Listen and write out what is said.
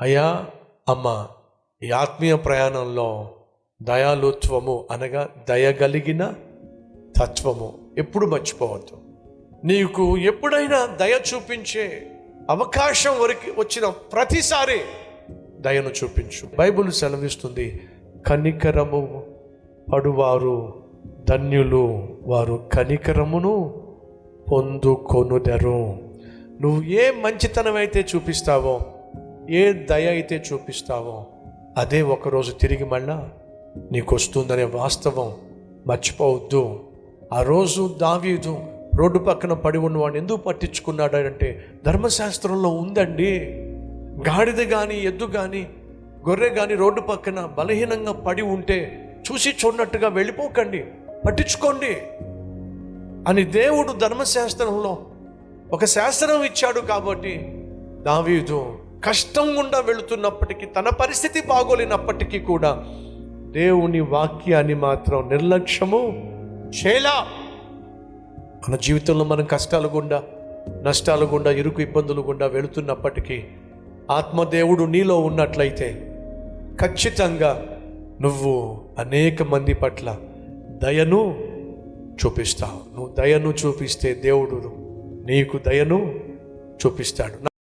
అయ్యా అమ్మ, ఈ ఆత్మీయ ప్రయాణంలో దయాలుత్వము అనగా దయగలిగిన తత్వము ఎప్పుడు మర్చిపోవద్దు. నీకు ఎప్పుడైనా దయ చూపించే అవకాశం వచ్చిన ప్రతిసారి దయను చూపించు. బైబిల్ సెలవిస్తుంది, కనికరము పడువారు ధన్యులు, వారు కనికరమును పొందుకొనుదరు. నువ్వు ఏ మంచితనం అయితే చూపిస్తావో, ఏ దయ అయితే చూపిస్తావో, అదే ఒకరోజు తిరిగి మళ్ళా నీకు వస్తుందనే వాస్తవం మర్చిపోవద్దు. ఆ రోజు దావీదు రోడ్డు పక్కన పడి ఉన్నవాడిని ఎందుకు పట్టించుకున్నాడు అంటే, ధర్మశాస్త్రంలో ఉందండి. గాడిద కానీ ఎద్దు కానీ గొర్రె కానీ రోడ్డు పక్కన బలహీనంగా పడి ఉంటే చూసి చూడనట్టుగా వెళ్ళిపోకండి, పట్టించుకోండి అని దేవుడు ధర్మశాస్త్రంలో ఒక శాస్త్రం ఇచ్చాడు. కాబట్టి దావీదు కష్టం గుండా వెళుతున్నప్పటికీ, తన పరిస్థితి బాగోలేనప్పటికీ కూడా దేవుని వాక్యాన్ని మాత్రం నిర్లక్ష్యము చేయలా. మన జీవితంలో మనం కష్టాలు గుండా, నష్టాలు గుండా, ఇరుకు ఇబ్బందులు గుండా వెళుతున్నప్పటికీ ఆత్మదేవుడు నీలో ఉన్నట్లయితే ఖచ్చితంగా నువ్వు అనేక మంది పట్ల దయను చూపిస్తావు. నువ్వు దయను చూపిస్తే దేవుడు నీకు దయను చూపిస్తాడు.